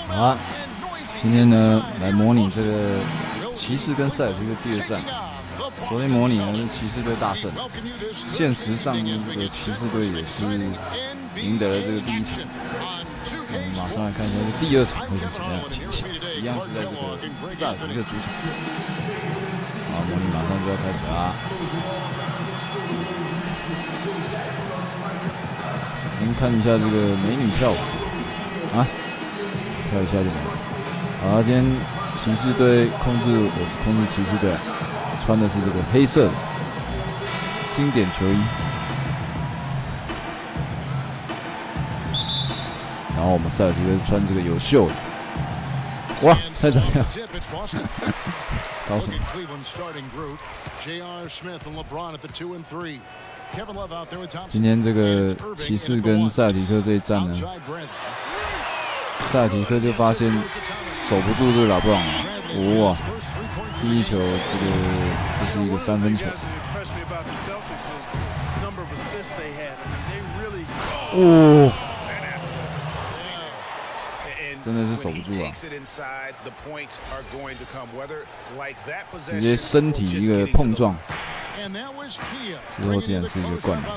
好，今天呢来模拟这个骑士跟塞尔提克第二战。昨天模拟呢是骑士队大胜，现实上这个骑士队也是赢得了这个第一场。我们马上来看一下这第二场会是什么样的情形，一样是在这个塞尔提克主场。好，模拟马上就要开始啦。我们看一下这个美女跳舞啊，跳一下就没了。好，今天骑士队控制骑士队，穿的是这个黑色的经典球衣。然后我们塞尔提克穿这个有袖的，哇，太怎么样？搞什么？今天这个骑士跟塞尔提克这一战呢，塞尔提克就发现守不住这个拉布朗，哇，第一球这个就是一个3分球。哦。真的是守不住啊！直接身体一个碰撞，之后竟然是一个灌篮。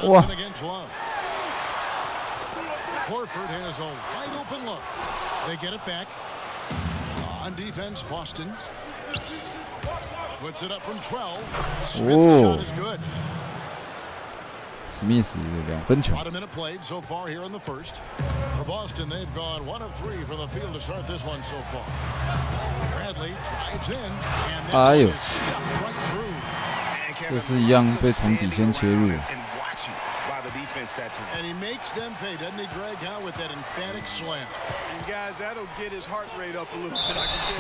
哇！Horford has a wide open look. They get it back. On defense, Boston puts it up from 12. Smith's shot is good. 史密斯一个2分球。哎呦，这是一样被从底线切入。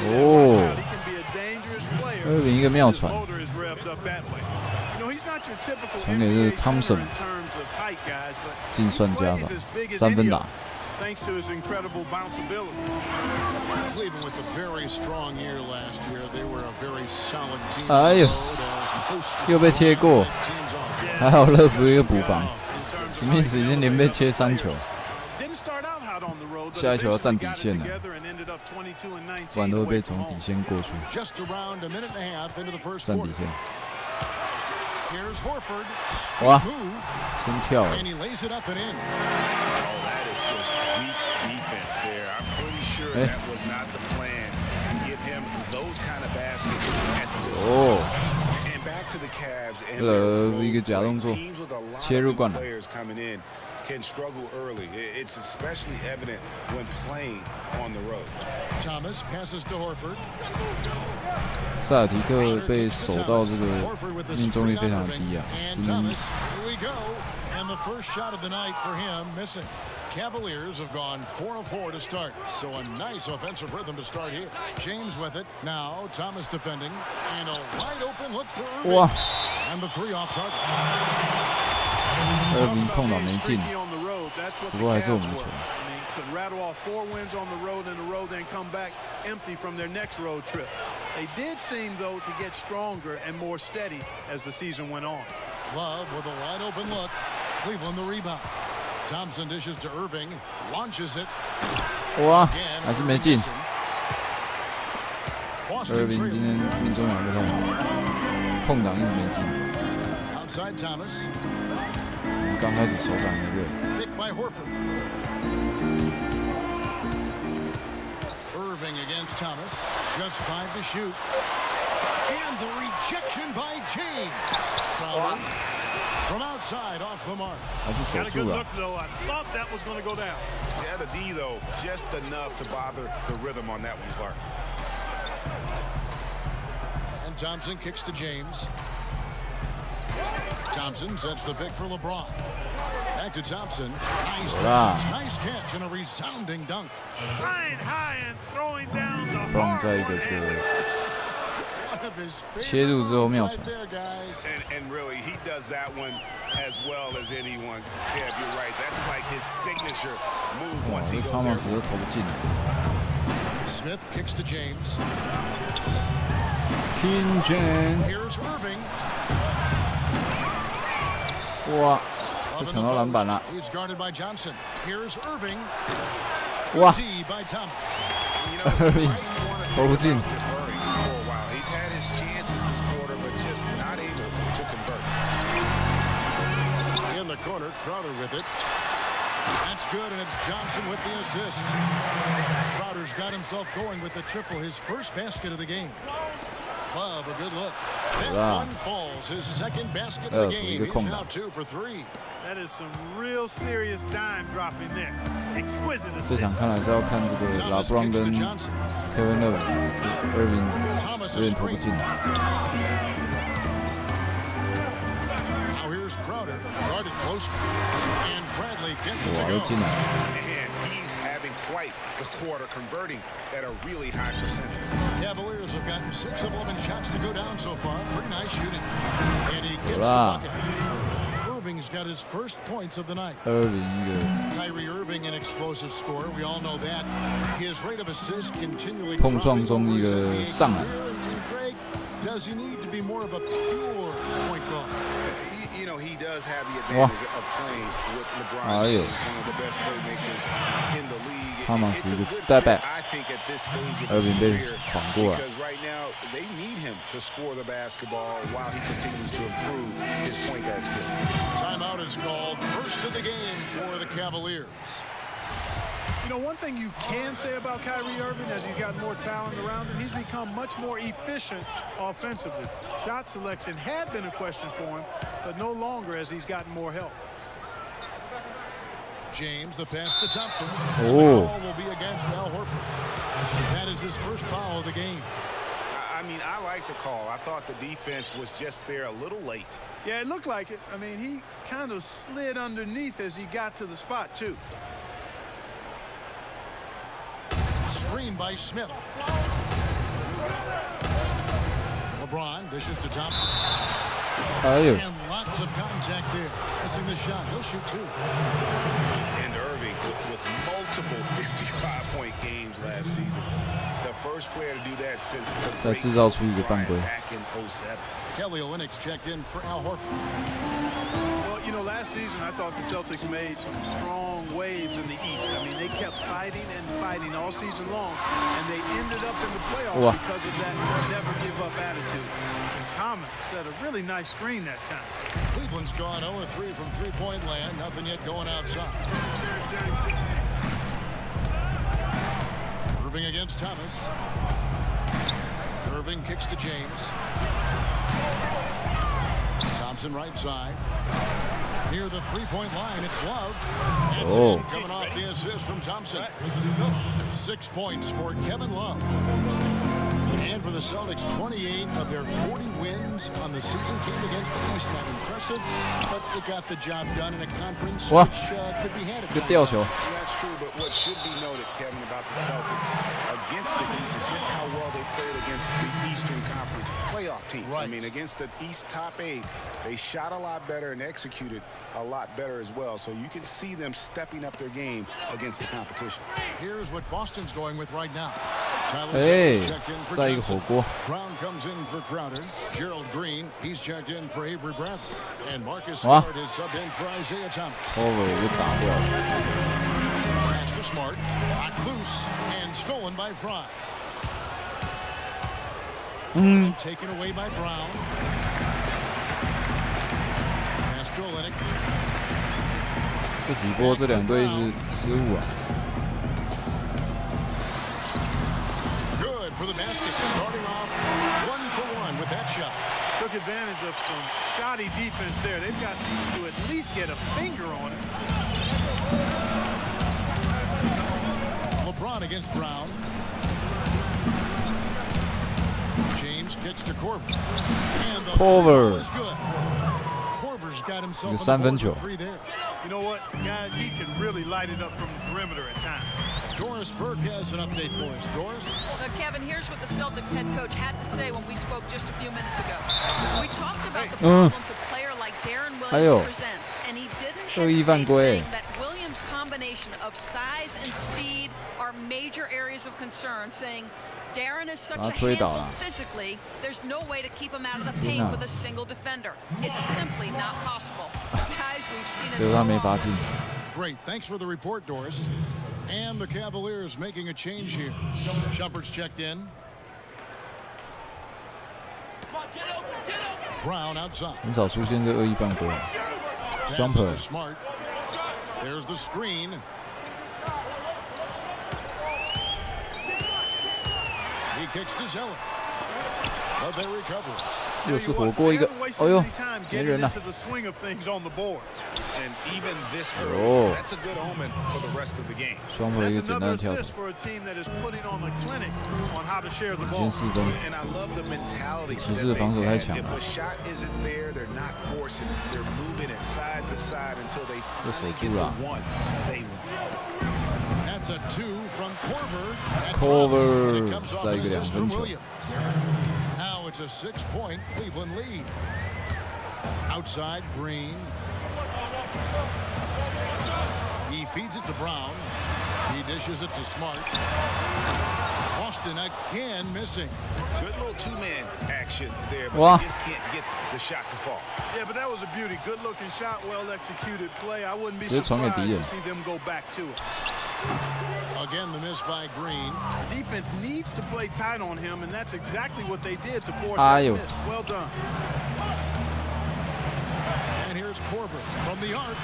哦，2-0一个妙传。传给是汤森，净算加法，3分打。哎呦，又被切过，还好乐福一个补防。史密斯已经连被切3球，下一球要站底线了，不然都会被从底线过去。站底线。哇，先跳了。哎，哦，一个假动作，切入灌篮。Can struggle early. It's especially evident when playing on the road. Thomas passes to Horford. 塞尔提克被守到这个命中率非常低啊。And the first shot of the night for him missing. Cavaliers have gone 4 of 4 to start, so a nice offensive rhythm to start here. James with it. Now Thomas defending, and a wide open look for Irving. And the 3 off target. 2-0空档没进，不过还是我们的球。Could rattle off 4 wins on the road in a row, then come back empty from their next road trip. They did seem, though, to get stronger and more steady as the season went on. Love with a wide open look. Cleveland the rebound. Thompson dishes to Irving, launches it. 哇，还是没进。Irving 今天命中率不太好，空档一直没进。Outside Thomas. 刚开始手感很热。Picked by Horford. Irving against Thomas. Just 5 to shoot. And the rejection by James. Crowder from outside off the mark. Got a good look though. I thought that was going to go down. Yeah, the D though, just enough to bother the rhythm on that one, Clark. And Thompson kicks to James. Thompson sets the pick for LeBron. Back to Thompson. Nice catch and a resounding dunk. Flying high and throwing down the LeBron 在一个切入之后妙传。And really, he does that one as well as anyone. Kev, you're right. That's like his signature move once he goes there. Smith kicks to James. King James. Here's Irving. 哇，就抢到篮板了。 He's guarded by Johnson. Here's Irving. 哇 D by Thomas. ，Irving 投不进。 He's had his chances this quarter, but just not able to convert. In the corner, Crowder with it. That's good, and it's Johnson with the assist. Crowder's got himself going with the triple, his first basket of the game. Love, a good look. That one falls, his second basket of the game. He's now 2 for 3. That is some real serious dime dropping there. Exquisite 这场 assist. 看来是要看这个 LeBron 跟 Kevin-Irving 有点投不进。 Now here's Crowder, guarded close, and Bradley gets it 哇， to 又 go. 进来。 And he's having quite the quarter, converting at a really high percentage. Cavaliers have gotten 6 of 11 shots to go down so far. Pretty nice shooting. And he gets the bucket. Irving's got his first points of the night. Kyrie-Irving, an explosive scorer. We all know that. His rate of assist continually 碰撞 dropping 中 over 一 his 个 NBA 上篮。 career. And Greg, does he need to be more of a pure point guard? You know, he does have the advantage of playing with LeBron-James, one of the best playmakers in the league. Thomas It's a一个 good step fit, back I think, at this stage of his Irving 被 career, 晃过来。 because right now they need him to score the basketball while he continues to improve his point guard skills. Timeout is called. First of the game for the Cavaliers. You know, one thing you can say about Kyrie-Irving as he's got more talent around him, he's become much more efficient offensively. Shot selection had been a question for him, but no longer as he's gotten more help. James, the pass to Thompson. Oh. The call will be against Al-Horford. That is his first foul of the game. I mean, I like the call. I thought the defense was just there a little late. Yeah, it looked like it. I mean, he kind of slid underneath as he got to the spot, too. Screen by Smith. LeBron dishes to Thompson. 哎呦， And lots of contact there. Missing the shot. He'll shoot 2. And Irving with multiple 55-point games last season. The first player to do that since the 再制造出一个犯规。 back in 07. Kelly Olynyk checked in for Al-Horford. Well, you know, last season I thought the Celtics made some strong waves in the East. I mean, they kept fighting and fighting all season long, and they ended up in the playoffs Wow. because of that never give up attitude. And Thomas set a really nice screen that time. Cleveland's gone 0-3 from three-point land. Nothing yet going outside. Irving against Thomas. Irving kicks to James. Thompson right side. Near the three-point line, it's Love. That's in, coming off the assist from Thompson. 6 points for Kevin Love. And for the Celtics, 28 of their 40 wins on the season came against the East. Not impressive, but it got the job done in a conference which could be had at times. Good deal, That's true, but what should be noted, Kevin, about the Celtics against the East is just how well they played against the Eastern Conference playoff teams. Right. I mean, against the East top 8, they shot a lot better and executed a lot better as well. So you can see them stepping up their game against the competition. Here's what Boston's going with right now. Tyler 哎 checked in for 再一个火 Johnson. 锅。 Brown comes in for Crowder. Gerald Green, he's checked in for Avery-Bradley. And Marcus Wow. Smart is subbed in for Isaiah Thomas. Over 就打掉了。 Pass to Smart. Knocked loose and stolen by Fry. And taken away by Brown. Pass to Olynyk. 这几波这两队一直失误啊。 Good for the basket. Starting off 1 for 1 with that shot. Took advantage of some shoddy defense there. They've got to at least get a finger on it. LeBron against Brown. James kicks to Korver. And the Korver. ball is good. Korver's got himself一个 on 三 the 分 board 球。 with 3 there. You know what, guys? He can really light it up from the perimeter at times. Doris Burke has an update for us. Doris? Kevin, here's what the Celtics head coach had to say when we spoke just a few minutes ago. We talked about the problems a player like Darren Williams presents, and he didn't hesitate saying that Williams' combination of size and speed are major areas of concern, saying Darren is such a handful physically, there's no way to keep him out of the paint with a single defender. It's simply not possible. Guys, we've seen 结果他没罚进。Great, thanks for the report, Doris. And the Cavaliers making a change here. Shumpert's checked in. Brown outside. 很少出现这恶意犯规。Shumpert. Smart. There's the screen. He kicks to Zeller. But they recover it. 又是火锅一个，哎呦，没人了。哦，双回一个简单的跳投，领先4分。骑士的防守太强了，这守住了。Cover 再一个2分球。 It's a 6-point Cleveland lead. Outside, Green. He feeds it to Brown. He dishes it to Smart. Boston again missing. Good little two-man action there, but he just can't get the shot to fall. Yeah, but that was a beauty. Good-looking shot, well-executed play. I wouldn't be surprised to see them go back to it. Again, the miss by Green. The defense needs to play tight on him, and that's exactly what they did to force that miss. Well done. And here's Korver from the arc.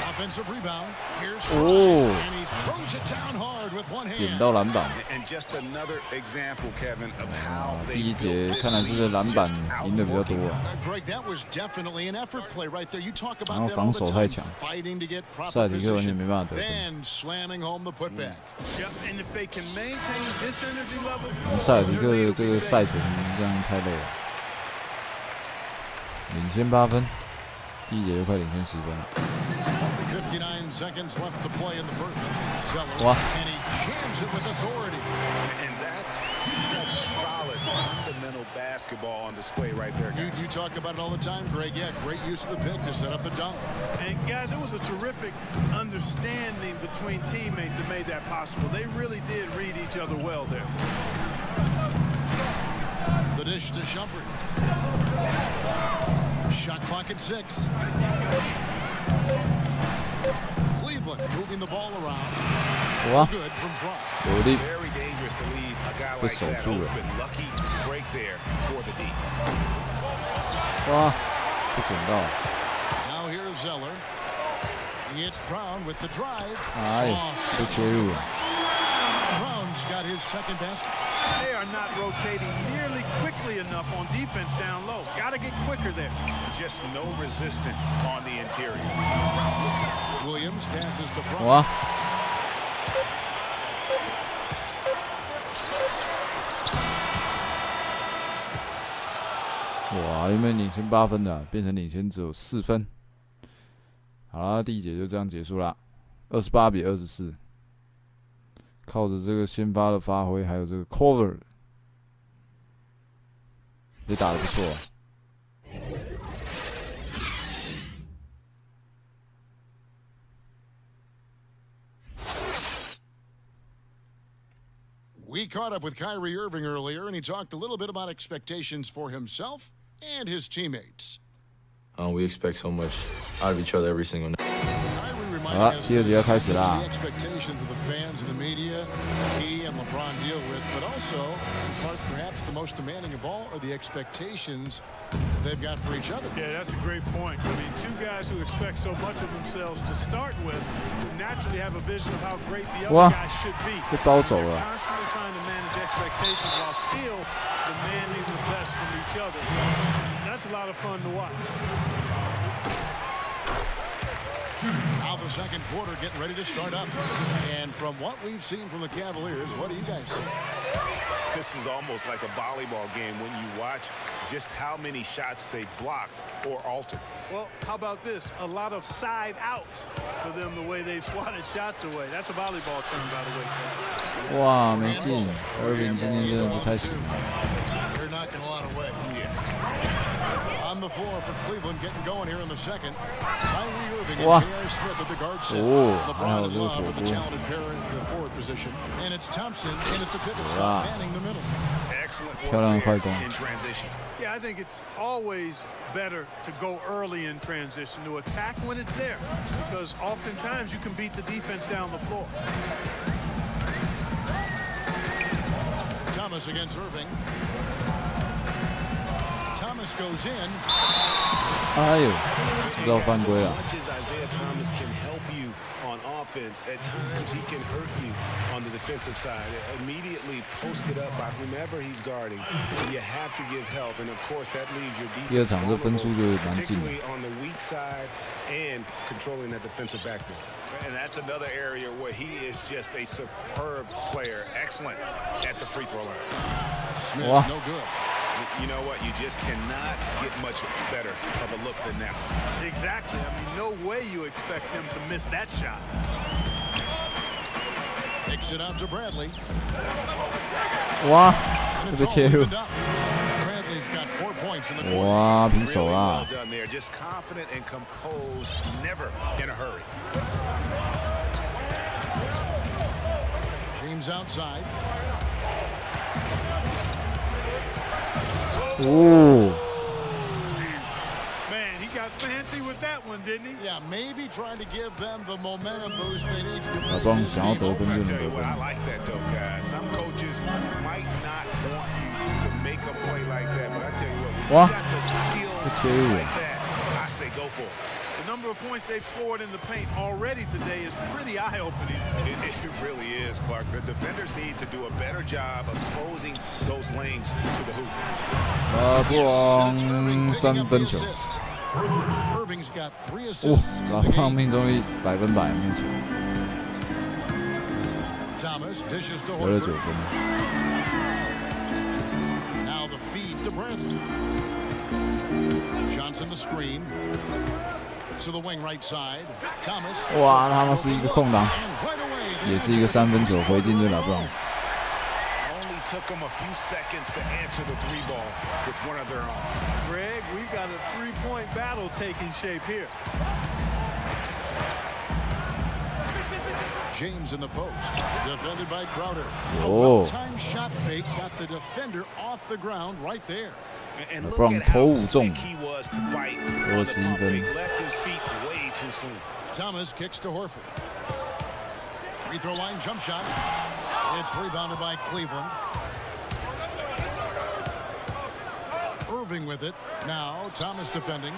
Offensive rebound. Here's and he throws it down hard with one hand. 捡到篮板。 And just another example, Kevin, of how 第一节看来是篮板赢的比较多啊。Greg, that was definitely an effort play right there. You talk about 然后 that 防 all 守 the 太 time, 强， fighting to get 塞尔 proper 提克完全 position, 没办法得分。 then slamming home the putback. Yep, and if they can maintain this energy level, 塞尔提克这个赛程这样太累了，领先8分，第一节就快领先10分了。 59 seconds left to play in the first. Wow. And he jams it with authority. And that's such solid fundamental basketball on display right there, guys. You talk about it all the time, Greg. Yeah, great use of the pick to set up the dunk. and guys, it was a terrific understanding between teammates that made that possible. They really did read each other well there. The dish to Shumpert. Shot clock at 6. Cleveland moving the ball around. Good from front. Very dangerous to leave a guy like that open. Lucky break there for the D. 哇，不捡到。 Now here's Zeller. It's Brown with the drive. 哎，被切入了。 Brown's got his second basket. They are not rotating nearly quickly enough on defense down low. Got to get quicker there. Just no resistance on the interior. Williams passes to front. 哇！哇，原本领先8分的，变成领先只有4分。好啦，第一节就这样结束啦，28比24。靠着这个先发的发挥，还有这个 cover， 也打得不错。 We caught up with Kyrie-Irving earlier, and he talked a little bit about expectations for himself and his teammates. We expect so much out of each other every single night. 好了，第二节要开始啦。 The expectations of the fans and the media, he and LeBron deal with, but also, in part, perhaps the most demanding of all are the expectations they've got for each other. Yeah, that's a great point. I mean, two guys who expect so much of themselves to start with naturally have a vision of how great the other guy should be. 被包走了。 Constantly trying to manage expectations while still demanding the best from each other. That's a lot of fun to watch. Now the second quarter getting ready to start up. And from what we've seen from the Cavaliers, what do you guys see? This is almost like a volleyball game when you watch just how many shots they blocked or altered. Well, how about this? A lot of side out for them the way they've swatted shots away. That's a volleyball term, by the way. 哇，没进 ，Irving 今天真的不太行。 They're knocking a lot away. Yeah. On on the floor for Cleveland, getting going here in the second. Kyrie-Irving and J.R. Smith at the guard set. LeBron and Love with the talented pair at the forward position. And it's Thompson in at the pivot spot, manning the middle. Excellent work in transition. Yeah, I think it's always better to go early in transition, to attack when it's there, because oftentimes you can beat the defense down the floor. Thomas against Irving. Thomas goes in. 哎呦，知道犯规了。 Thomas can help you on offense. At times he can hurt you on the defensive side. Immediately posted up by whomever he's guarding. You have to give help, and of course that leaves your defense 第二场这分数就蛮近的。 particularly on the weak side and controlling that defensive backboard. And that's another area where he is just a superb player. Excellent at the free throw line. Smith, no good. You know what? You just cannot get much better of a look than that. Exactly. I mean, no way you expect him to miss that shot. Kicks it out to Bradley. 哇，这个切入。 Bradley's got 4 points in the quarter. 哇，平手啦。 Well done there. Just confident and composed, never in a hurry. James outside. Oh. Man, he got fancy with that one, didn't he? Yeah, maybe trying to give them the momentum boost they need to. LeBron 想要得分就能得 I 分。 like that though, guys. Some coaches might not want you to make a play like that, but I tell you what, when you got the skills like that, I say go for it. The number of points they've scored in the paint already today is pretty eye-opening. It really is, Clark. The defenders need to do a better job of closing those lanes to the hoop. LeBron 三分球。 Irving's got 3 assists. LeBron 命中率100%，目前 Thomas dishes to 得了 Horford. 9分。 Now the feed to Bradley. Johnson the screen. To the wing right side. Thomas. 哇，他们是一个空档，也是一个3分球回进对LeBron。 Only took them a few seconds to answer the 3 ball with one of their own. Greg, we've got a 3-point battle taking shape here. James in the post. Defended by Crowder. Oh. A well-timed shot fake got the defender off the ground right there. And look LeBron at how 投5中 quick he was to bite on the 21 pump 分。 fake. Left his feet way too soon. Thomas kicks to Horford. Free throw line jump shot. It's rebounded by Cleveland. Irving with it. Now Thomas defending.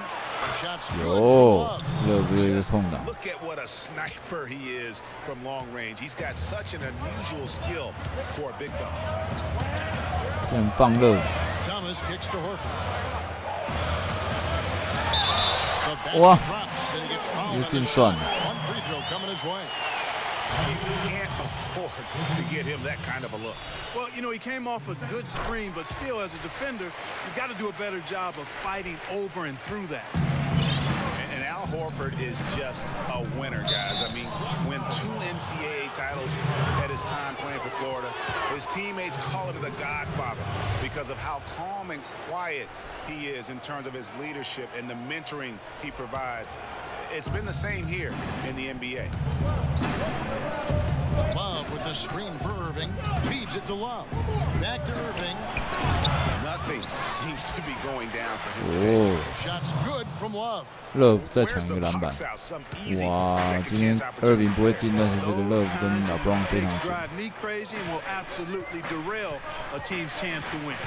Shots good. 有，又是一个空档。 Look at what a sniper he is from long range. He's got such an unusual skill for a big fella. 很放热。 Thomas kicks to Horford. Wow. Drops and he gets fouled on 又 the 进 shot. 算了。 One free throw coming his way. You can't afford to get him that kind of a look. Well, you know, he came off a good screen, but still, as a defender, you've got to do a better job of fighting over and through that. And Al-Horford is just a winner, guys. I mean, win 2 NCAA titles at his time playing for Florida. His teammates call him the Godfather because of how calm and quiet he is in terms of his leadership and the mentoring he provides. It's been the same here in the NBA. Love with the screen for Irving. Feeds it to Love. Back to Irving. Nothing seems to be going down for him 哦 today. Shots good from Love.，Love 再抢一个篮板。哇，今天2-0不会进，但是这个 Love 跟LeBron 非常准。 Drive me crazy and will absolutely derail a team's chance to win.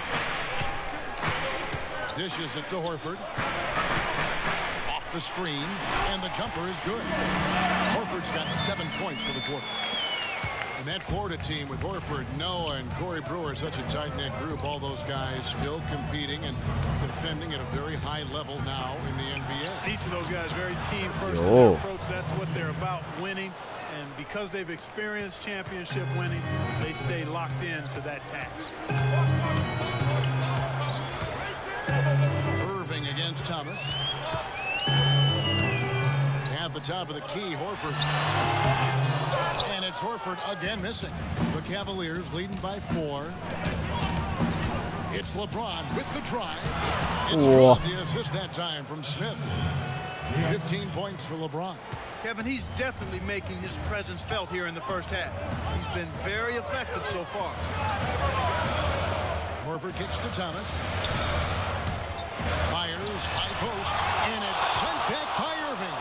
Dishes it to Horford. Off the screen, and the jumper is good. Horford's got 7 points for the quarter. And that Florida team with Horford, Noah, and Corey Brewer, such a tight-knit group. All those guys still competing and defending at a very high level now in the NBA. Each of those guys very team-first in their approach. That's what they're about, winning. And because they've experienced championship winning, they stay locked into that task. Irving against Thomas. At the top of the key, Horford. And it's Horford again missing. The Cavaliers leading by 4. It's LeBron with the drive. It's the assist that time from Smith. 15 points for LeBron. Kevin, he's definitely making his presence felt here in the first half. He's been very effective so far. Horford kicks to Thomas. Fires, high post, and it's sent back by Irving.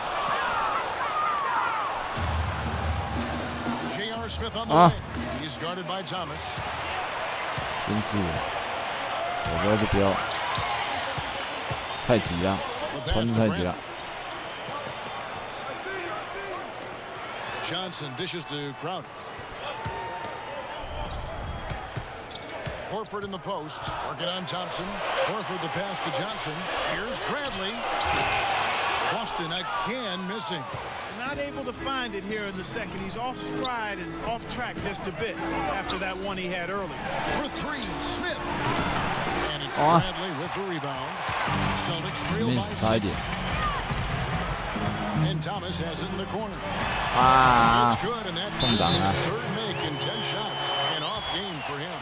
J.R. Smith on the wing. He's guarded by Thomas. 真是的，我不要就不要，太急了，穿得太急了。 Johnson dishes to Crowder. Horford in the post, working on Thompson. Horford the pass to Johnson. Here's Bradley. Boston again missing. Not able to find it here in the second. He's off stride and off track just a bit after that one he had early. For three, Smith. And it's Bradley with the rebound. Celtics trail by 6. And Thomas has it in the corner. It's good, and that's his third make in 10 shots. An off game for him.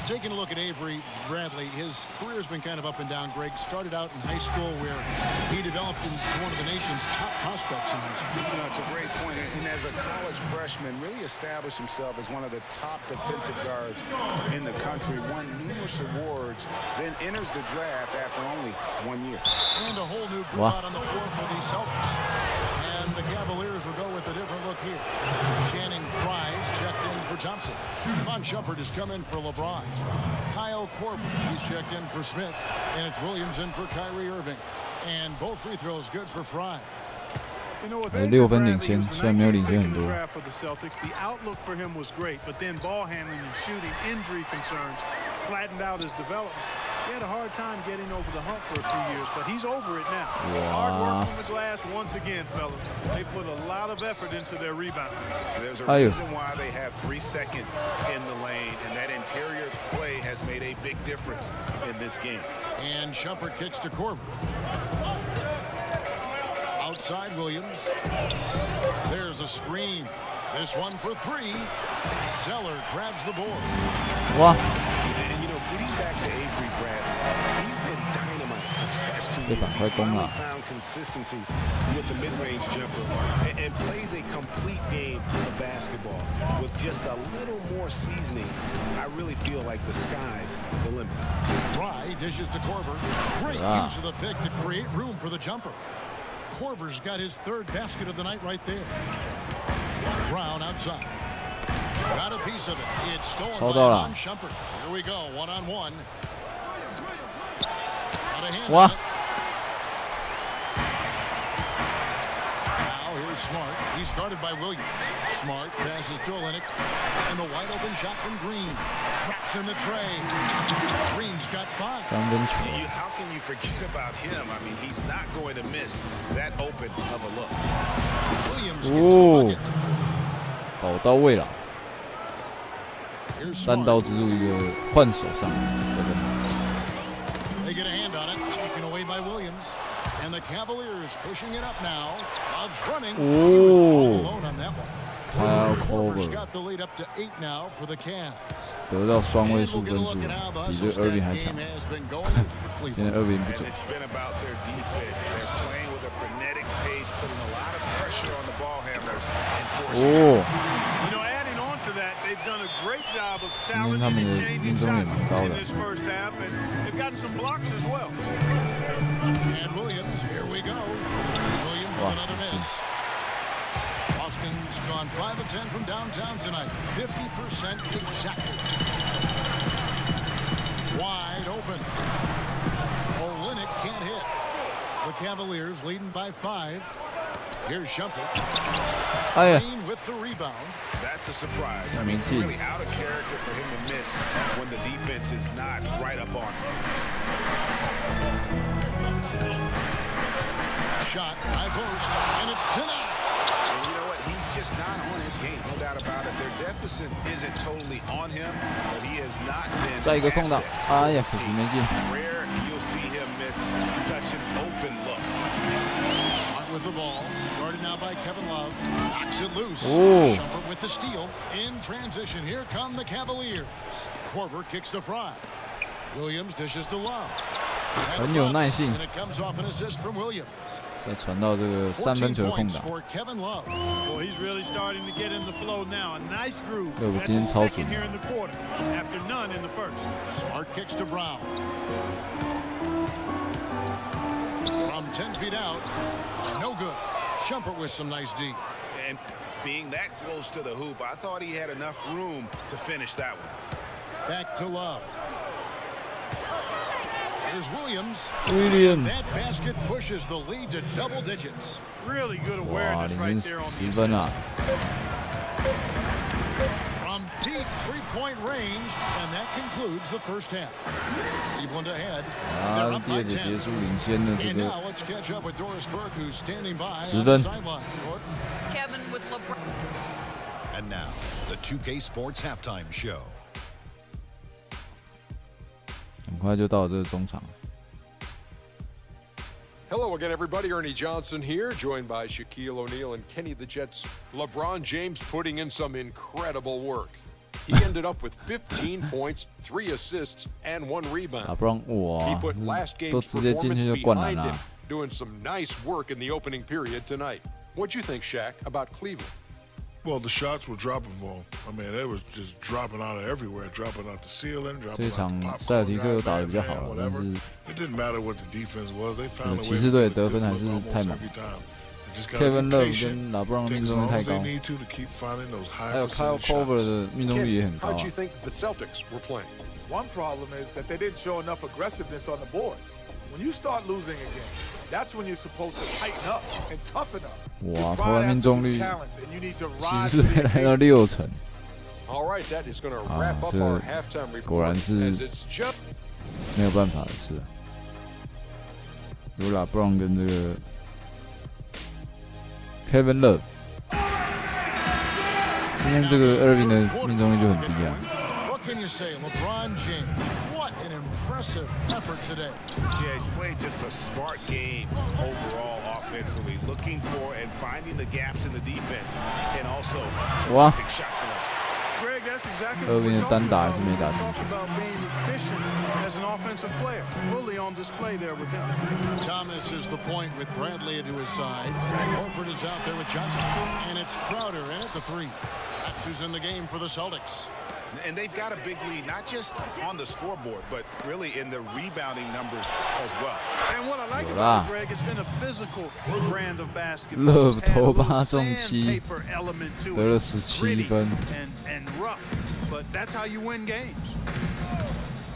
Taking a look at Avery-Bradley, his career has been kind of up and down. Greg started out in high school where he developed into one of the nation's top prospects in high school. You know, it's a great point. And as a college freshman, really established himself as one of the top defensive guards in the country, won numerous awards, then enters the draft after only 1 year. And a whole new group out on the floor for the Celtics. And the Cavaliers will go with a different look here. Channing Fries checked in for Thompson. Von Shumpert has come in for LeBron. Kyle Korver, he's checked in for Smith. And it's Williams in for Kyrie-Irving. And both free throws good for Fry. You know, with 6分领先，虽然没有领先很多。 for the Celtics, the outlook for him was great, but then ball handling and shooting injury concerns flattened out his development. He had a hard time getting over the hump for a few years, but he's over it now. Hard work on the glass once again, fellas. They put a lot of effort into their rebound. There's a reason why they have 3 seconds in the lane, and that interior play has made a big difference in this game. And Shumpert kicks to Korver. Outside Williams. There's a screen. This one for 3. Zeller grabs the board. Wow. And you know, getting back to Avery-Bradley, he's been dynamite the past 2 years. He's finally found consistency with the mid-range jumper and plays a complete game of basketball. With just a little more seasoning, I really feel like the sky's the limit. Fry dishes to Korver. Great use of the pick to create room for the jumper. Korver's got his 3rd basket of the night right there. Brown outside. Got a piece of it. It's stolen by Von Shumpert. Here we go, 1-on-1. Got a hand on it. Now here's Smart. He's guarded by Williams. Smart passes to Olynyk. And the wide open shot from Green. Traps in the tray. Green's got 5. How can you forget about him? I mean, he's not going to miss that open of a look. Williams gets the bucket. 宝到位了，单刀直入一个换手上。They get a hand on it, taken away by Williams, and the Cavaliers pushing it up now. Love's running. He was all alone on that one. Korver's got the lead up to 8 now for the Cavs. 得到双位数分数，比这Irving还强。现在Irving不准。It's been about their defense. They're playing with a frenetic pace, putting a lot of pressure on the ball handlers and forcing. You know, adding on to that, they've done a great job of challenging and changing shots in this first half, and they've gotten some blocks as well. And Williams, here we go. Williams with another miss. Boston's gone 5 of 10 from downtown tonight. 50% exactly. Wide open. Olynyk can't hit. The Cavaliers leading by 5. Here's Shumpert. Green with the rebound. That's a surprise. I mean, it's really out of character for him to miss when the defense is not right up on him. Shot, high post, and it's denied. And you know what? He's just not on his game, no doubt about it. Their deficit isn't totally on him, but he has not been. 再一个空档，哎呀，可惜没进。 Rare you'll see him miss such an open look. Smart with the ball, guarded now by Kevin Love. Knocks it loose. Oh. Shumpert with the steal. In transition, here come the Cavaliers. Korver kicks to Fry. Williams dishes to Love. 很有耐性。 And it comes off an assist from Williams. 再传到这个3分球的空档。 for Kevin Love. Well, he's really starting to get in the flow now. A nice groove. 对，我 That's 今天 his 超 second 准。 here in the quarter, after none in the first. Smart kicks to Brown. From 10 feet out, no good. Shumpert with some nice D. And being that close to the hoop, I thought he had enough room to finish that one. Back to Love. Here's Williams. That basket pushes the lead to double digits. Really good 哇， awareness 领 right 先 there on 10 the 分啊！ From deep three-point range, and that concludes the first half. Cleveland ahead. They're 啊， up 第 by 二节 10. 结束，领先的这 And 个 now let's catch up with Doris Burke, who's standing by 10 on the 分。 sideline. Kevin with LeBron. And now, the 2K Sports Halftime Show. 很快就到了这个中场。 Hello again, everybody. Ernie Johnson here, joined by Shaquille O'Neal and Kenny the Jet's LeBron-James putting in some incredible work. He ended up with 15 points, 3 assists, and 1 rebound. 啊，不然 He 哇， put last 都 game's 直接进 performance 去就灌篮 behind 了 him,。doing some nice work in the opening period tonight. What'd you think, Shaq, about Cleveland? Well, the shots were dropping for him. I mean, they was just dropping out of everywhere, dropping out the ceiling, 这 dropping 场 out the 塞尔提 popcorn 克又打得 guy, 比较 man, 好了，但 whatever. 是 It didn't matter what the defense was. They found a 骑 way 士 to 队 do 得 it 分还是 almost 太猛。 every time. They just gotta Kevin be Love patient. 跟LeBron 命 Take as 中率 long 太 as 高 they，need to keep finding those high 还有 percentage Al-Horford shots. 的命中率也很高 How'd 啊 you。think the Celtics were playing? One problem is that they didn't show enough aggressiveness on the boards. When you start losing a game, that's when you're supposed to tighten up and toughen up. 哇， Your 投篮 pride 命 has to 中 be 率 challenged, and you need to 骑 rise 士 to 队 the 来到 occasion. 60%。 All right, that is going to wrap up 这 our halftime 果 report 然是 as it's just 没有办法的事。有LeBron跟这个 Kevin Love， 今天这个Irving的命中率就很低啊。 What can you say, LeBron James? What an impressive effort today. Yeah, he's played just a smart game overall offensively, looking for and finding the gaps in the defense, and also Wow. terrific shot selection. Greg, that's exactly what Irving we're 的单 talking 打还 about. 是没打 We 进 talk 去。 about being efficient as an offensive player, fully on display there with him. Thomas is the point with Bradley into his side. Horford is out there with Johnson. And it's Crowder in at the 3. That's who's in the game for the Celtics. And they've got a big lead, not just on the scoreboard, but really in the rebounding numbers as well. And what I like 有 about 啦 it, Greg, it's been a physical brand of basketball. Love It's had a 投 little 8中7 sandpaper element to 得了 it. 17 Gritty 分。 and rough, but that's how you win games.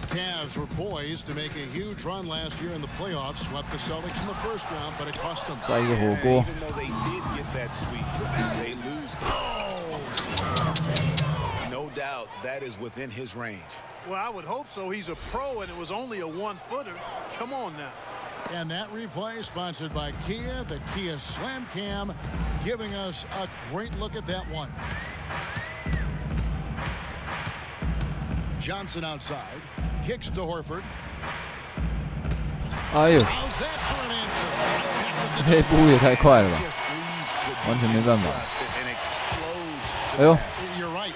Cavs were poised to make a huge run last year in the playoffs. Swept the Celtics in the first round, but it cost them. 再一个火 And 锅， even though they did get that sweep, they lose. No doubt that is within his range. Well, I would hope so. He's a pro, and it was only a one-footer. Come on now. And that replay sponsored by Kia, the Kia Slam Cam, giving us a great look at that one. Johnson outside, kicks to Horford. 哎呦， How's that for an answer? 这一步也太快了吧！ Just leaves the 完全没办法。 dust and explodes to 哎呦， the basket. You're right.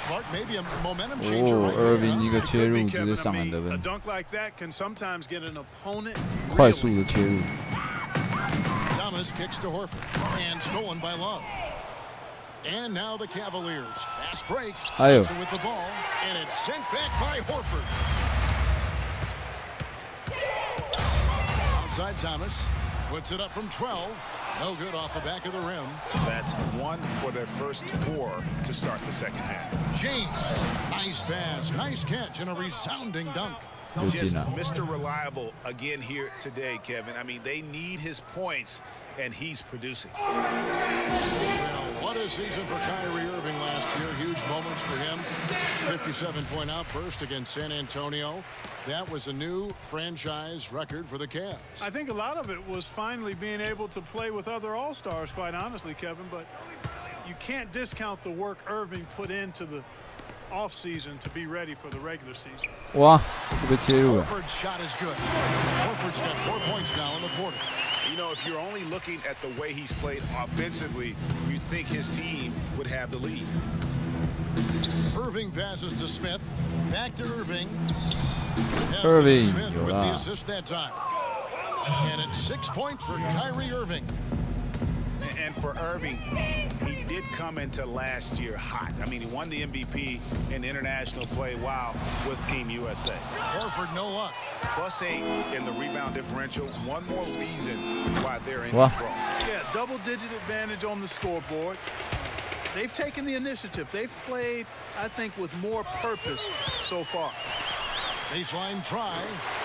Clark, maybe a momentum changer 哦 right there. ，Irving 一个切入 Could be, 直接 Kevin. 上 I 篮得 mean, a 分， dunk like that can sometimes get an opponent 快速 reeling. 的切入。 Thomas kicks to Horford and stolen by Love. And now the Cavaliers. Fast break. Ayo. Thompson with the ball, and it's sent back by Horford. Outside Thomas puts it up from 12. No good off the back of the rim. That's 1 for their first 4 to start the second half. James, nice pass, nice catch, and a resounding dunk. Just 进啊！ Mr. Reliable again here today, Kevin. I mean, they need his points, and he's producing. Well, what a season for Kyrie-Irving last year. Huge moments for him. 57-point outburst against San Antonio. That was a new franchise record for the Cavs. I think a lot of it was finally being able to play with other all-stars, quite honestly, Kevin, but you can't discount the work Irving put into the offseason to be ready for the regular season. 哇，就被切入了。 Horford's shot is good. Horford's got 4 points now in the quarter. You know, if you're only looking at the way he's played offensively, you'd think his team would have the lead. Irving passes to Smith. Back to Irving. Irving, Smith with the assist that time. And it's 6 points for Kyrie-Irving. And for Irving, he did come into last year hot. I mean, he won the MVP in international play while with Team USA. Horford, no luck. +8 in the rebound differential. One more reason why they're in control. Yeah, double-digit advantage on the scoreboard. They've taken the initiative. They've played, I think, with more purpose so far. Baseline try.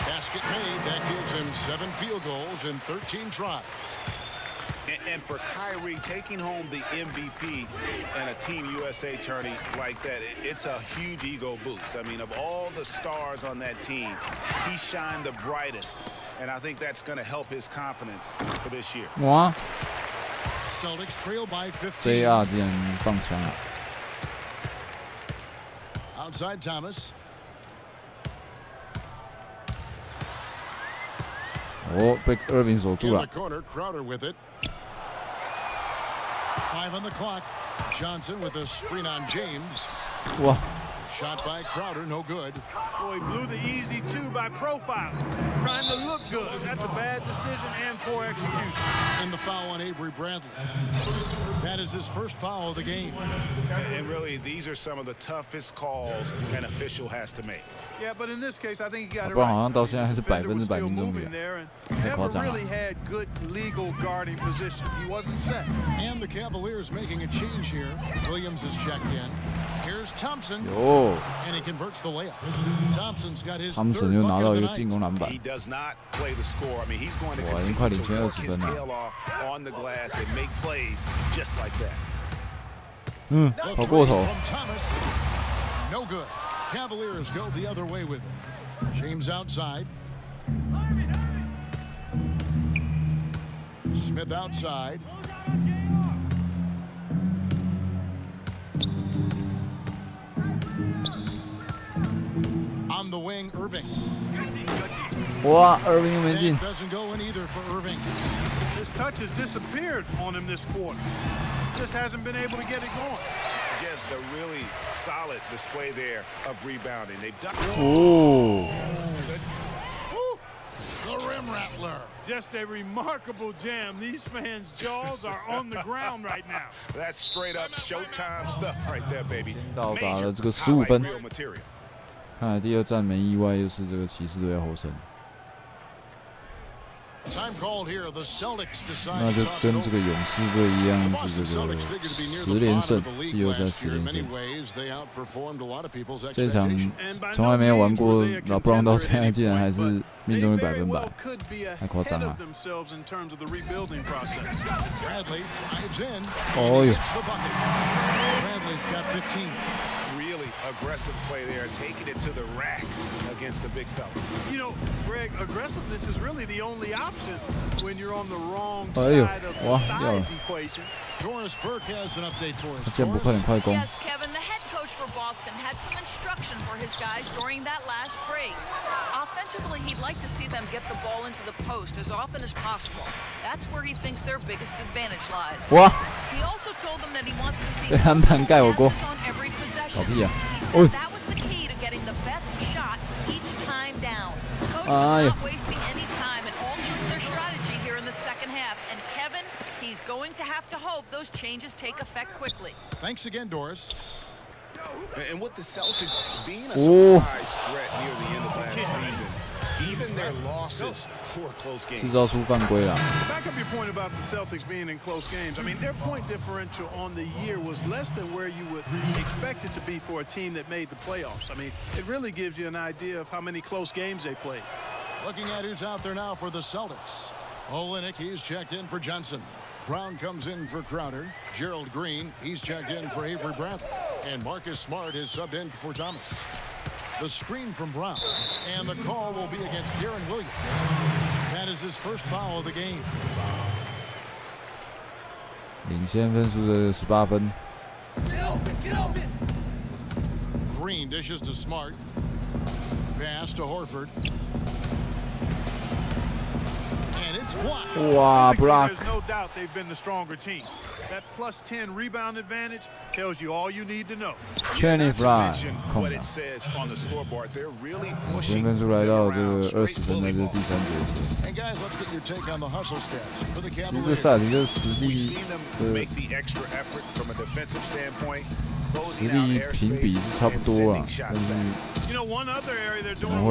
Basket made. That gives him 7 field goals in 13 tries. And for Kyrie, taking home the MVP and a Team USA tourney like that, it's a huge ego boost. I mean, of all the stars on that team, he shined the brightest. And I think that's going to help his confidence for this year. Wow. Celtics trail by 15. JR 竟然放枪了。 Outside Thomas. 哦，被 Irving 守住 In 了 the。corner, Crowder with it. 5 on the clock. Johnson with a screen on James. 哇， Shot by Crowder, no good. Boy, he blew the easy 2 by profile. Trying to look good. That's a bad decision and poor execution. And the foul on Avery-Bradley. That is his first foul of the game. And really, these are some of the toughest calls an official has to make. Yeah, but in this case, I think he got it 不然好 right. 像到现在还是 Defender was 100% still 命中 moving 率。 there and 太夸 never 张了。 really had good legal guarding position. He wasn't set. And the Cavaliers making a change here. Williams is checked in. Here's Thompson. 有 And he converts the layup. Thompson's got his 汤普森 third 又拿 bucket 到 of 一 the 个进 night. 攻篮板 He。does not play the score. I mean, he's going to 哇，已经快 continue 领先 to work 20 his 分了。 tail off on the glass and make plays just like that. 嗯， The 跑过 three 头。 from Thomas. No good. Cavaliers go the other way with it. James outside. Smith outside. On the wing, Irving. 哇，Irving 又没进 That。doesn't go in either for Irving. His touch has disappeared on him this quarter. Just hasn't been able to get it going. Just a really solid display there of rebounding. They've done 哦， The rim rattler. Just a remarkable jam. These fans' jaws are on the ground right now. That's straight up Showtime stuff right there, baby. 到达了 Major 这个15 highlight 分。 reel material. 看来第二战没意外，又是这个骑士队要获胜。 Time called here. The Celtics decide 那 to 就 talk it 跟 over. 这个勇士队一样， The 是 Boston 这个 Celtics figured to be near 10 the 连 bottom 胜 of the，league 季后赛 last 10 year. In 连 many 胜。 ways, they outperformed a lot of people's 这场 expectations. 从来没有玩过LeBron 到现在竟然还是命中率100%， 太夸张了。 Bradley drives in. 哦哟， Gets the bucket. Bradley's got 15. Really aggressive play there, taking it to the rack against the big fella. You know, Greg, aggressiveness is really the only option when you're on the wrong 哎呦， side of 哇， the 要了 size equation. Doris Burke has an update for us. 建博快点快攻！ Yes, Kevin, the head coach for Boston had some instruction for his guys during that last break. Offensively, he'd like to see them get the ball into the post as often as possible. That's where he thinks their biggest advantage lies. 哇， He also told them that he wants to see 被篮板盖我过， passes on every 搞 possession. 屁啊！ He 哦 said，that was the key to getting the best shot each time down. Coach 哎 is 呀 not wasting any time and altering their strategy here in the second half. And Kevin, he's going to have to hope those changes take effect quickly. Thanks again, Doris. And with the Celtics being a Oh. surprise threat near the end of last season, even their losses were close 制 games. 造出犯规了。 Back up your point about the Celtics being in close games. I mean, their point differential on the year was less than where you would expect it to be for a team that made the playoffs. I mean, it really gives you an idea of how many close games they played. Looking at who's out there now for the Celtics. Olenek, he's checked in for Johnson. Brown comes in for Crowder. Gerald Green, he's checked in for Avery-Bradley. And Marcus Smart is subbed in for Thomas. The screen from Brown. And the call will be against Darren Williams. That is his first foul of the game. 领先分数的18分。 Green dishes to Smart. Pass to Horford. And 哇 ，block！ There's no doubt they've been the stronger team. That plus 10 rebound advantage tells you all you need to know. Cheney fly 空档。得分数来到这个20分的这第3节。其实这赛里的实力评比是差不多啦，但是怎么会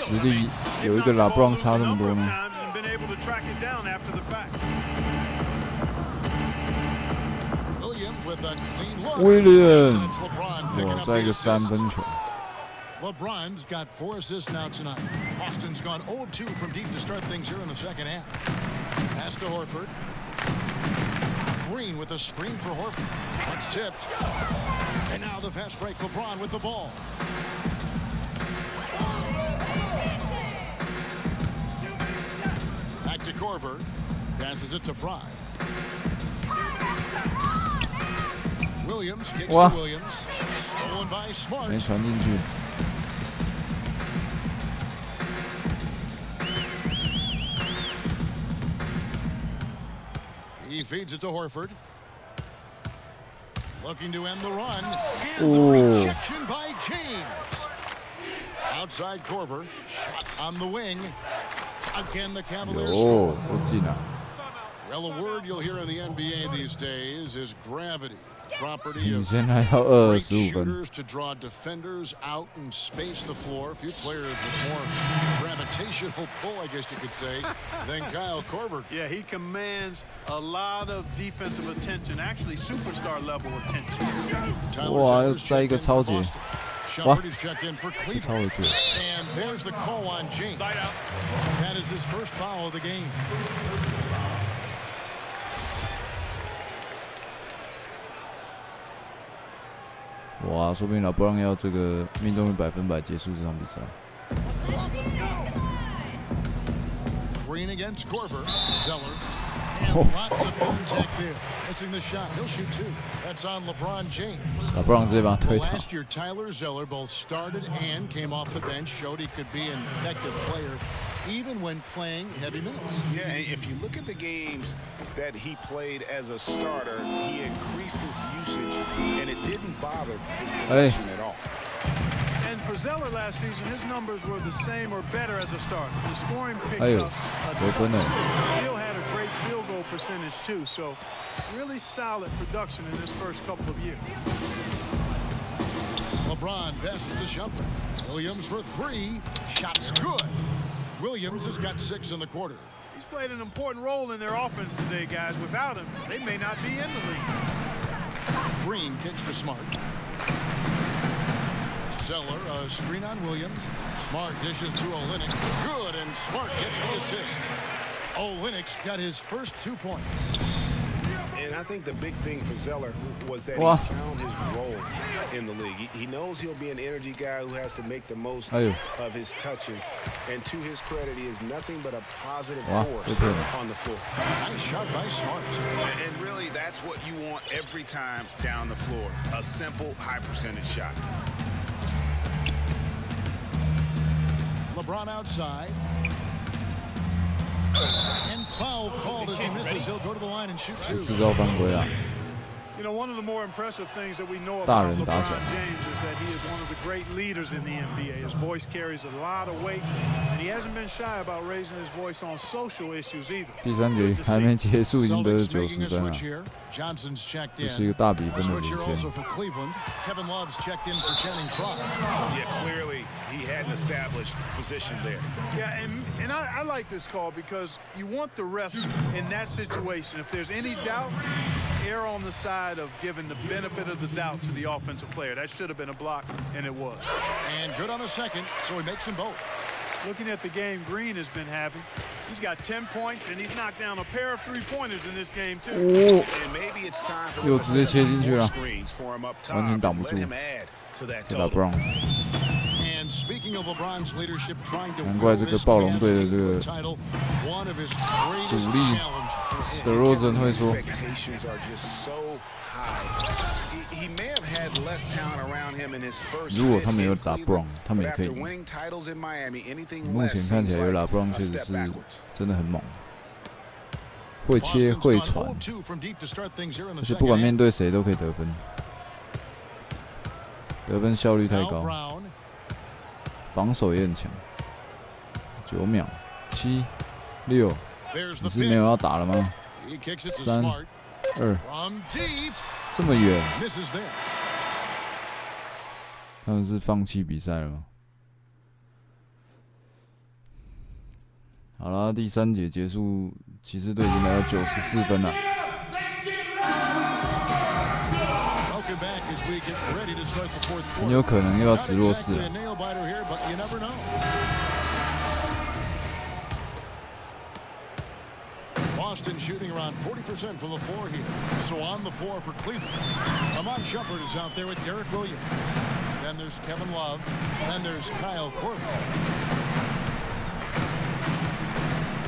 实力有一个LeBron差这么多呢？威廉，哇，再一个3分球。LeBron's got 4 assists now tonight. Boston's gone 0 of 2 from deep to start things here in the second half. Pass to Horford. Green with a screen for Horford. That's tipped. And now the fast break. LeBron with the ball. Back to Korver. Passes it to Fry. Williams kicks to Williams. Stolen by Smart. 没传进去。He feeds it to Horford. Looking to end the run. And the rejection by James. Outside Korver. Shot on the wing. Again, the Cavaliers score. Well, a word you'll hear in the NBA these days is gravity. Property of great shooters to draw defenders out and space the floor. A few players with more gravitational pull, I guess you could say, than Kyle Korver. Yeah, he commands a lot of defensive attention, actually superstar level attention. Tyler Shumpert is checked in for Cleveland. And there's the call on James. That is his first foul of the game. 哇，说不定LeBron要这个命中率100%结束这场比赛。Green against Korver, Zeller, and lots of contact there. Missing the shot, he'll shoot 2. That's on LeBron-James. LeBron 直接把他推倒。 Last year, Tyler Zeller both started and came off the bench, showed he could be an effective player, even when playing heavy minutes. Yeah, and if you look at the games that he played as a starter, he increased his usage, and it didn't bother his production at all. And for Zeller last season, his numbers were the same or better as a starter. The scoring picked up. Still had a great field goal percentage too, so really solid production in his first couple of years. LeBron passes to Shumpert. Williams for 3. Shot's good. Williams has got 6 in the quarter. He's played an important role in their offense today, guys. Without him, they may not be in the league. Green kicks to Smart. Zeller, a screen on Williams. Smart dishes to Olynyk. Good, and Smart gets the assist. Olynyk got his first 2 points. And I think the big thing for Zeller was that he found his role in the league. He knows he'll be an energy guy who has to make the most of his touches. And to his credit, he is nothing but a positive force on the floor. Nice shot by Smart. And really, that's what you want every time down the floor. A simple, high-percentage shot. LeBron outside. And foul called as he misses. He'll go to the line and shoot 2. You know, one of the more impressive things that we know about LeBron James is that he is one of the great leaders in the NBA. His voice carries a lot of weight, and he hasn't been shy about raising his voice on social issues either. 第3节还没结束，已经得了90分了， Johnson's checked 这 in. 是一个大比分的 Switch 领 here 先。 also for Cleveland. Kevin Love's checked in for Channing Frye. Yeah, clearly he had an established position there. Yeah, and I like this call because you want the refs in that situation. If there's any doubt, err on the side of giving the benefit of the doubt to the offensive player. That should have been a block, and it was. And good on the second, so he makes them both. Looking at the game Green has been having, he's got 10 points, and he's knocked down a pair of 3-pointers in this game, too. And maybe it's time for又直接切进去了， screens for him up top. 完全挡不住。Let him add to that LeBron. And 难怪这个暴龙队的这个主力的罗森会说。如果他们有打 LeBron， 他们也可以赢。目前看起来有LeBron确实是真的很猛，会切会传，而且不管面对谁都可以得分，得分效率太高，防守也很强。9秒，7、6，你是没有要打了吗？3、2，这么远，他们是放弃比赛了吗？好了，第3节结束，骑士队已经来到94分了。很有可能又要直落4了。Boston shooting around 40% from the floor here. So on the floor for Cleveland. Amon Shumpert is out there with Derek Williams. Then there's Kevin Love. Then there's Kyle Korver.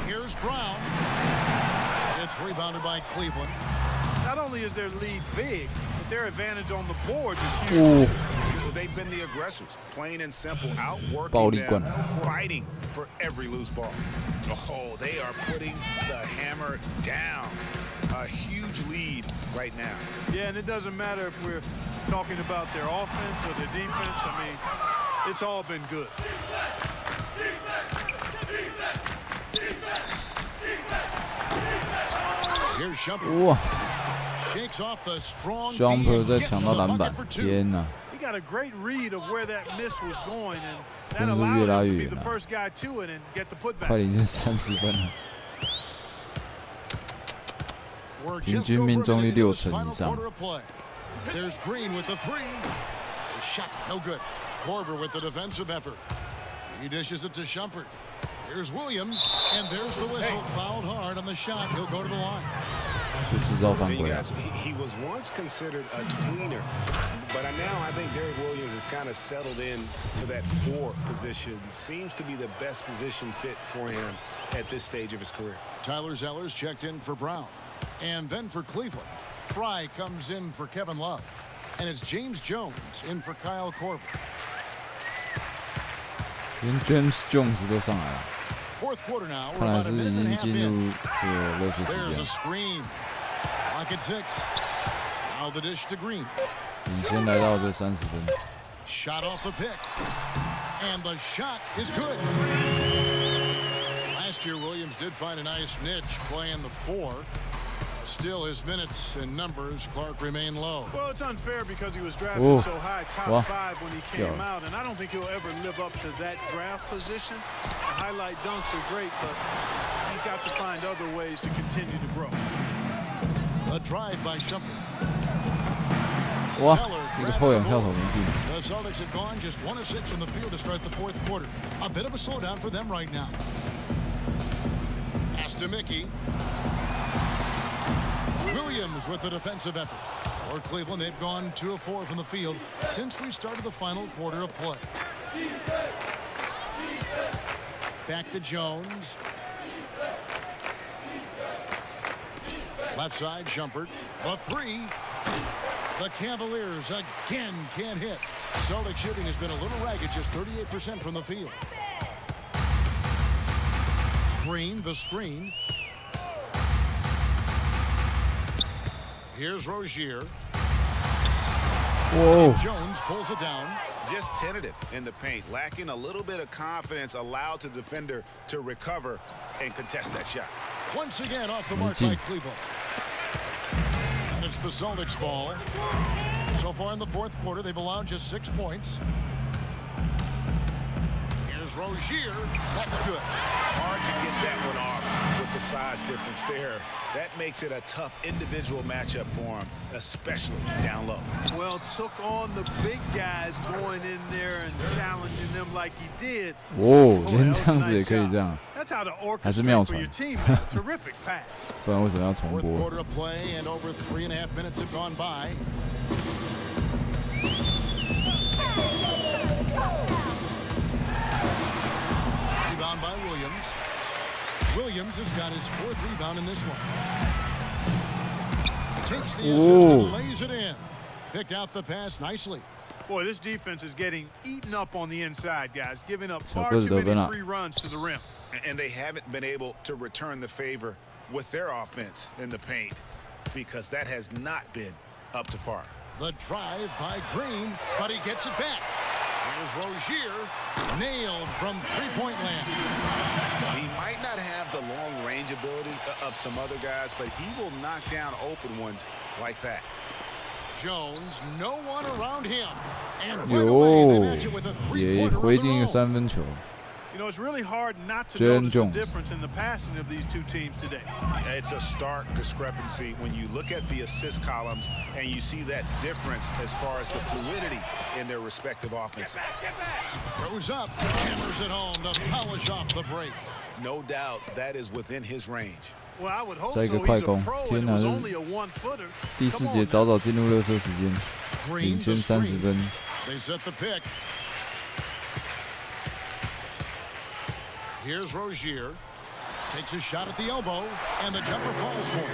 Here's Brown. It's rebounded by Cleveland. Not only is their lead big, but their advantage on the board is huge. They've been the aggressors, plain and simple, outworking them, fighting for every loose ball. Oh, they are putting the hammer down. A huge lead right now. Yeah, and it doesn't matter if we're talking about their offense or their defense. I mean, it's all been good. Here's Shumpert. Shakes off the strong Shumpert 在抢到篮板，天哪！ He got a great read of where that miss was going, and that allowed him to be the first guy to it and get the putback. 快领先30分了，平均命中率60%以上。There's Green with the three. The shot no good. Korver with the defensive effort. He dishes it to Shumpert. Here's Williams, and there's the whistle. Fouled hard on the shot. He'll go to the line. 就制造犯规了。 He was once considered a tweener, but now I think Derek Williams has kind of settled in to that 4 position. Seems to be the best position fit for him at this stage of his career. Tyler Zeller's checked in for Brown, and then for Cleveland, Fry comes in for Kevin Love, and it's James Jones in for Kyle Korver. 连 James Jones 都上来了。 Fourth quarter now. 看来是已经进入这个热身时 There's a 间。 screen. Lock at 6. Now the dish to Green. 领先来到这30分。 Shot off the pick, and the shot is good. Last year, Williams did find a nice niche playing the 4. Still, his minutes and numbers, Clark, remain low. Well, it's unfair because he was drafted so high, top 5 when he came out, and I don't think he'll ever live up to that draft position. The highlight dunks are great, but he's got to find other ways to continue to grow. A drive by Shumpert. 哇，这个后仰跳投没进。 The Celtics have gone just 1 of 6 from the field to start the 4th quarter. A bit of a slowdown for them right now. Pass to Mickey. Williams with the defensive effort. For Cleveland, they've gone 2 of 4 from the field since we started the final quarter of play. Back to Jones. Left side, Shumpert. A 3. The Cavaliers again can't hit. Celtic shooting has been a little ragged, just 38% from the field. Green, the screen. Here's Rozier. Whoa. Jones pulls it down. Just tentative in the paint, lacking a little bit of confidence, allowed the defender to recover and contest that shot. Once again off the mark by Cleveland. And it's the Celtics ball. So far in the 4th quarter, they've allowed just 6 points. Here's Rozier. That's good. Hard to get that one off with the size difference there. That makes it a tough individual matchup for him, especially down low. Well, took on the big guys going in there and challenging them like he did. 哦，连这样子也可以这样， That's how to 还是妙 orchestrate for 传 your。team. Terrific pass. 不然为什么要重 4th 播？ quarter of play, and over 3.5 minutes have gone by. by Williams. Williams has got his 4th rebound in this one. Takes the assist and lays it in. Picked out the pass nicely. Boy, this defense is getting eaten up on the inside, guys, giving up far too many free runs to the rim. And they haven't been able to return the favor with their offense in the paint because that has not been up to par. The drive by Green, but he gets it back. Here's Rozier, nailed from three-point land. He might not have the long-range ability of some other guys, but he will knock down open ones like that. Jones, no one around him. And right away, they match it with a three-pointer. You know, it's really hard not to notice the difference in the passing of these two teams today. It's a stark discrepancy when you look at the assist columns and you see that difference as far as the fluidity in their respective offenses. Goes up, hammers it home to polish off the break. No doubt that is within his range. Well, I would hope so. He's a pro and it was only a one-footer. 第4节早早进入热身时间，领先30分。 They set the pick. Here's Rozier. Takes a shot at the elbow, and the jumper falls for him.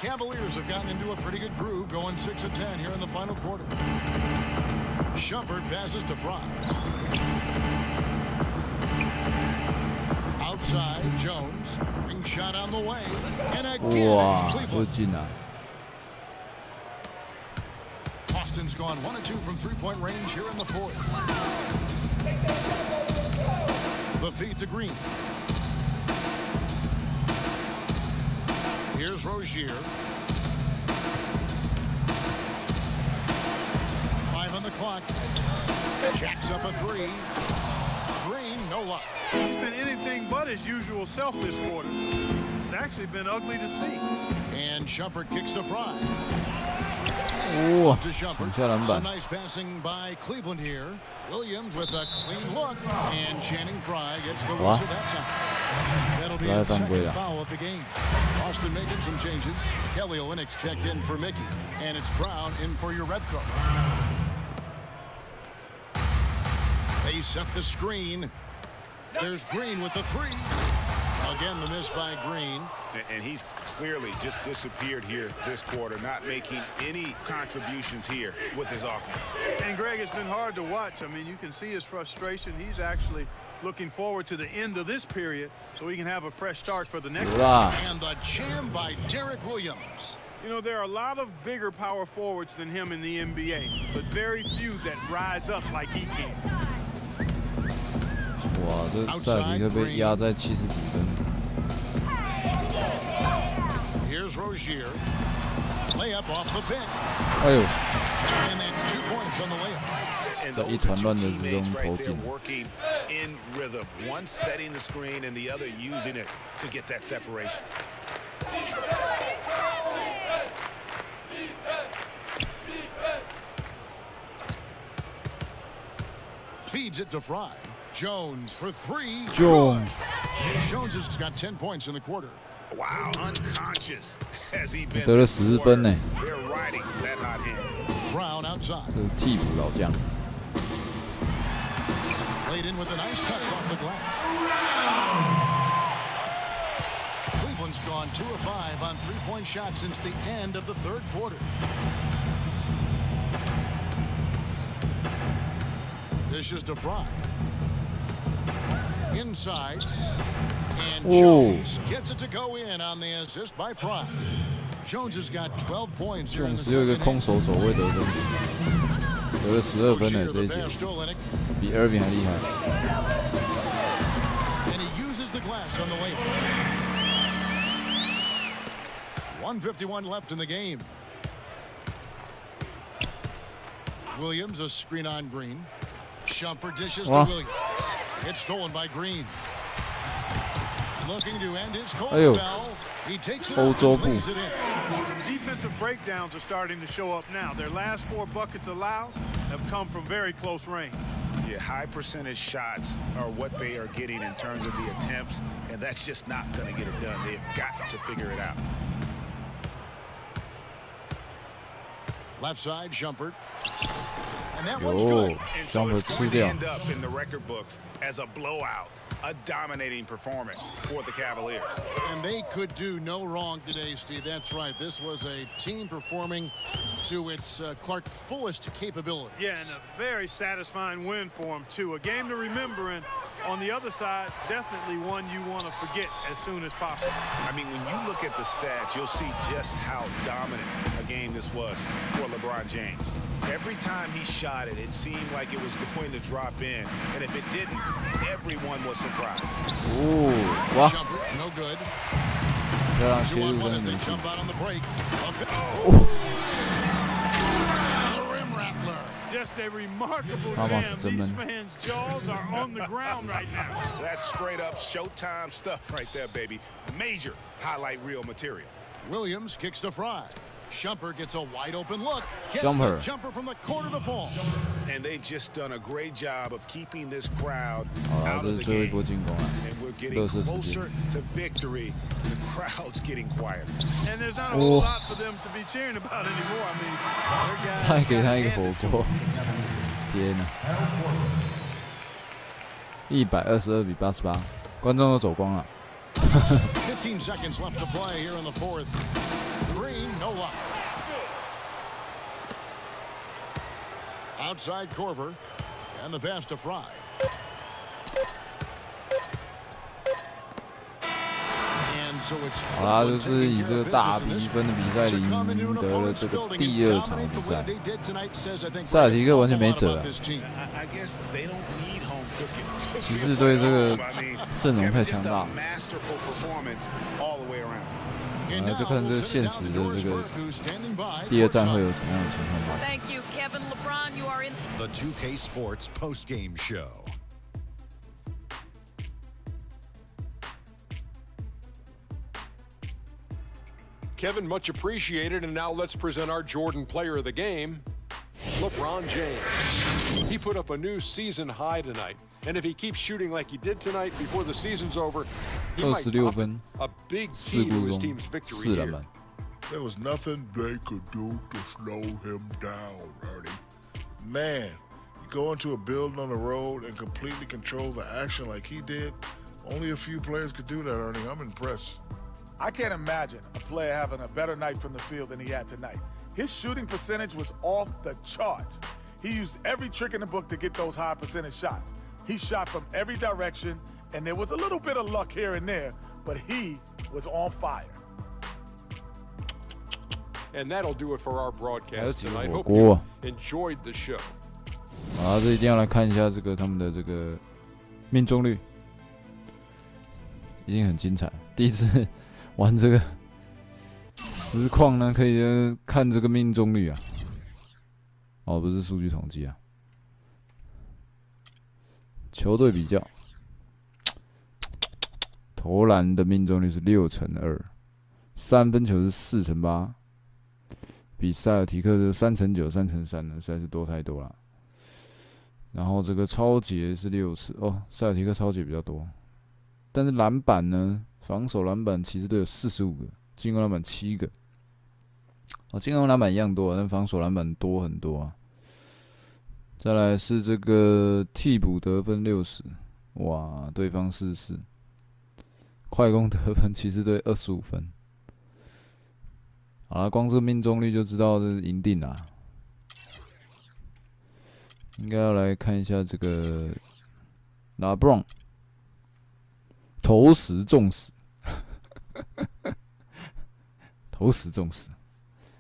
Cavaliers have gotten into a pretty good groove, going 6 of 10 here in the final quarter. Shumpert passes to Fry. Outside, Jones. Ring shot on the way. And again, it's Cleveland. Austin's gone 1 of 2 from three-point range here in the 4th. The feed to Green. Here's Rozier. 5 on the clock. Jacks up a 3. Green, no luck. He's been anything but his usual self this quarter. It's actually been ugly to see. And Shumpert kicks to Fry. To Shumpert. Some nice passing by Cleveland here. Williams with a clean look. And Channing Frye gets the whistle that time. That'll be his second foul of the game. Austin making some changes. Kelly Olynyk checked in for Mickey. And it's Brown in for your Rebco. They set the screen. There's Green with the 3. Again, the miss by Green. And he's clearly just disappeared here this quarter, not making any contributions here with his offense. And Greg, it's been hard to watch. I mean, you can see his frustration. He's actually looking forward to the end of this period so he can have a fresh start for the next one. And the jam by Derek Williams. You know, there are a lot of bigger power forwards than him in the NBA, but very few that rise up like he can. 哇，这赛迪克被压在70几分。 Here's Rozier. Layup off the pick. 哎呦！ And that's 2 points on the layup. 在一团乱的之中投进。 Working in rhythm, one setting the screen and the other using it to get that separation. Feeds it to Fry. Jones for 3. Jones has got 10 points in the quarter. Wow, unconscious has he been. 得了10分呢。 They're riding that hot hand. Brown outside. 这是替补老将。 Played in with a nice touch off the glass. Cleveland's gone 2 of 5 on three-point shots since the end of the 3rd quarter. Dishes to Fry. Inside. And Jones gets it to go in on the assist by Fry. Jones has got 12 points here in the 只有一个空手走位得分，得了12分呢，这一节比 Irving 还厉害。And he uses the glass on the way. 1:51 left in the game. Williams a screen on Green. Shumpert dishes to Williams. It's stolen by Green. Looking to end his cold spell. He takes it up and lays it in. Defensive breakdowns are starting to show up now. Their last 4 buckets allowed have come from very close range. Yeah, high percentage shots are what they are getting in terms of the attempts, and that's just not going to get it done. They've got to figure it out. Left side, Shumpert. 哟，jumper 吃掉。 A dominating performance for the Cavaliers. And they could do no wrong today, Steve. That's right. This was a team performing to its Clark fullest capabilities. Yeah, and a very satisfying win for them, too. A game to remember, and on the other side, definitely one you want to forget as soon as possible. I mean, when you look at the stats, you'll see just how dominant a game this was for LeBron-James. Every time he shot it, it seemed like it was going to drop in. And if it didn't, everyone was surprised. Ooh, wow. Jumper, no good. 要让切 2 on 入 1 as 真的 they 很 jump out on the break. The rim rattler. Just a remarkable How about jam. the These man? fans' jaws are on the ground right now. That's straight up Showtime stuff right there, baby. Major highlight reel material. Williams kicks to Fry. Shumper gets a wide open look. Gets Jumper. the jumper from the corner to fall. And they've just done a great job of keeping this crowd 好了， out 这 of 是 the 最后一 game. 波进攻啊， And we're 乐 getting 色时 closer 间。 to victory. The crowd's getting quieter. And there's not a whole lot for them to be cheering about anymore. I mean, their guys 再给他一个 got 火 handed to 锅 them.，天哪！122比88，观众都走光了。 15 seconds left to play here in the fourth. Green, no luck. Outside Corver, and the pass to Fry. And so it's 好啦，就 Cleveland 是以 taking 这 care 个 of 大 business in 比 this 分的 one. 比赛 To 赢 come into an 得了 opponent's 这个 building 第 and 二场 dominate 比 the way 赛。 they did tonight says, I think, 塞尔提克完全没 a 辙 lot 啊 about this team. I guess they don't need home cooking. 骑士队这个 I mean, 阵容太 just 强 a 大了。 masterful performance all the way around. 来，就看这个现实的这个第二战会有什么样的情况发生。 Thank you, Kevin. LeBron, you are in. The 2K Sports post-game show. Kevin, much appreciated. And now let's present our Jordan player of the game, LeBron-James. He put up a new season high tonight. And if he keeps shooting like he did tonight before the season's over, he might 26 top 分 a big ，4 key to 助 his 攻 team's victory ，4 篮 here. 板。 There was nothing they could do to slow him down, Ernie. Man, you go into a building on the road and completely control the action like he did. Only a few players could do that, Ernie. I'm impressed. I can't imagine a player having a better night from the field than he had tonight. His shooting percentage was off the charts. He used every trick in the book to get those high percentage shots. He shot from every direction, and there was a little bit of luck here and there, but he was on fire. And that'll do it for our broadcast tonight. Hope 火 you 锅 enjoyed the show. 啊，这一定要来看一下这个他们的这个命中率，一定很精彩。第一次玩这个实况呢，可以看这个命中率啊。哦，不是数据统计啊，球队比较，投篮的命中率是6%2，三分球是4%8，比塞尔提克的3%9、3%3呢，实在是多太多了。然后这个抄截是6次哦，塞尔提克抄截比较多，但是篮板呢，防守篮板骑士队有45个，进攻篮板7个。哦，进攻篮板一样多，但防守篮板多很多啊。再来是这个替补得分60，哇，对方44。快攻得分骑士队25分。好了，光这个命中率就知道这是赢定啦。应该要来看一下这个LeBron，投10中10，投10中10。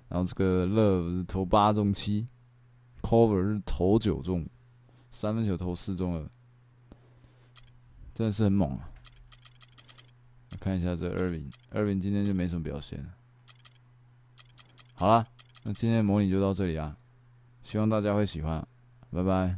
然后这个 Love 是投8中7，Cover 是投9中5，三分球投4中2，真的是很猛啊！看一下这 Irving 今天就没什么表现了。好啦，那今天的模拟就到这里啊，希望大家会喜欢，拜拜。